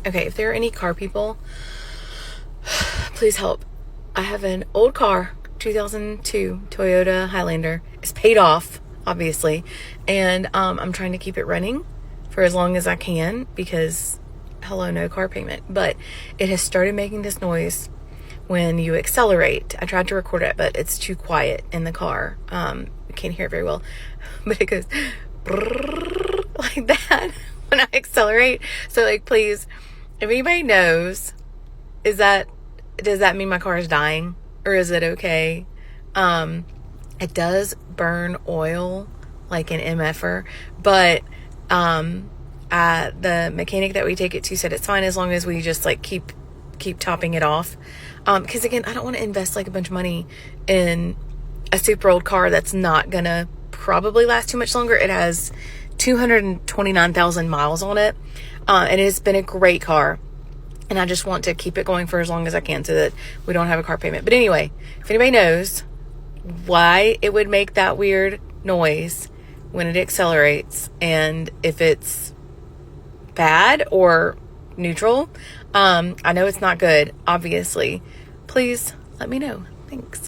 Okay, if there are any car people, please help. I have an old car, 2002 Toyota Highlander. It's paid off, obviously, and I'm trying to keep it running for as long as I can because, hello, no car payment. But it has started making this noise when you accelerate. I tried to record it, but it's too quiet in the car. You can't hear it very well, but it goes like that when I accelerate. So, like, please, if anybody knows, does that mean my car is dying, or is it okay? It does burn oil like an MFer, but the mechanic that we take it to said it's fine as long as we just like keep topping it off. Because again, I don't want to invest like a bunch of money in a super old car that's not gonna probably last too much longer. It has 229,000 miles on it, and it has been a great car. And I just want to keep it going for as long as I can so that we don't have a car payment. But anyway, if anybody knows why it would make that weird noise when it accelerates, and if it's bad or neutral, I know it's not good, obviously, please let me know. Thanks.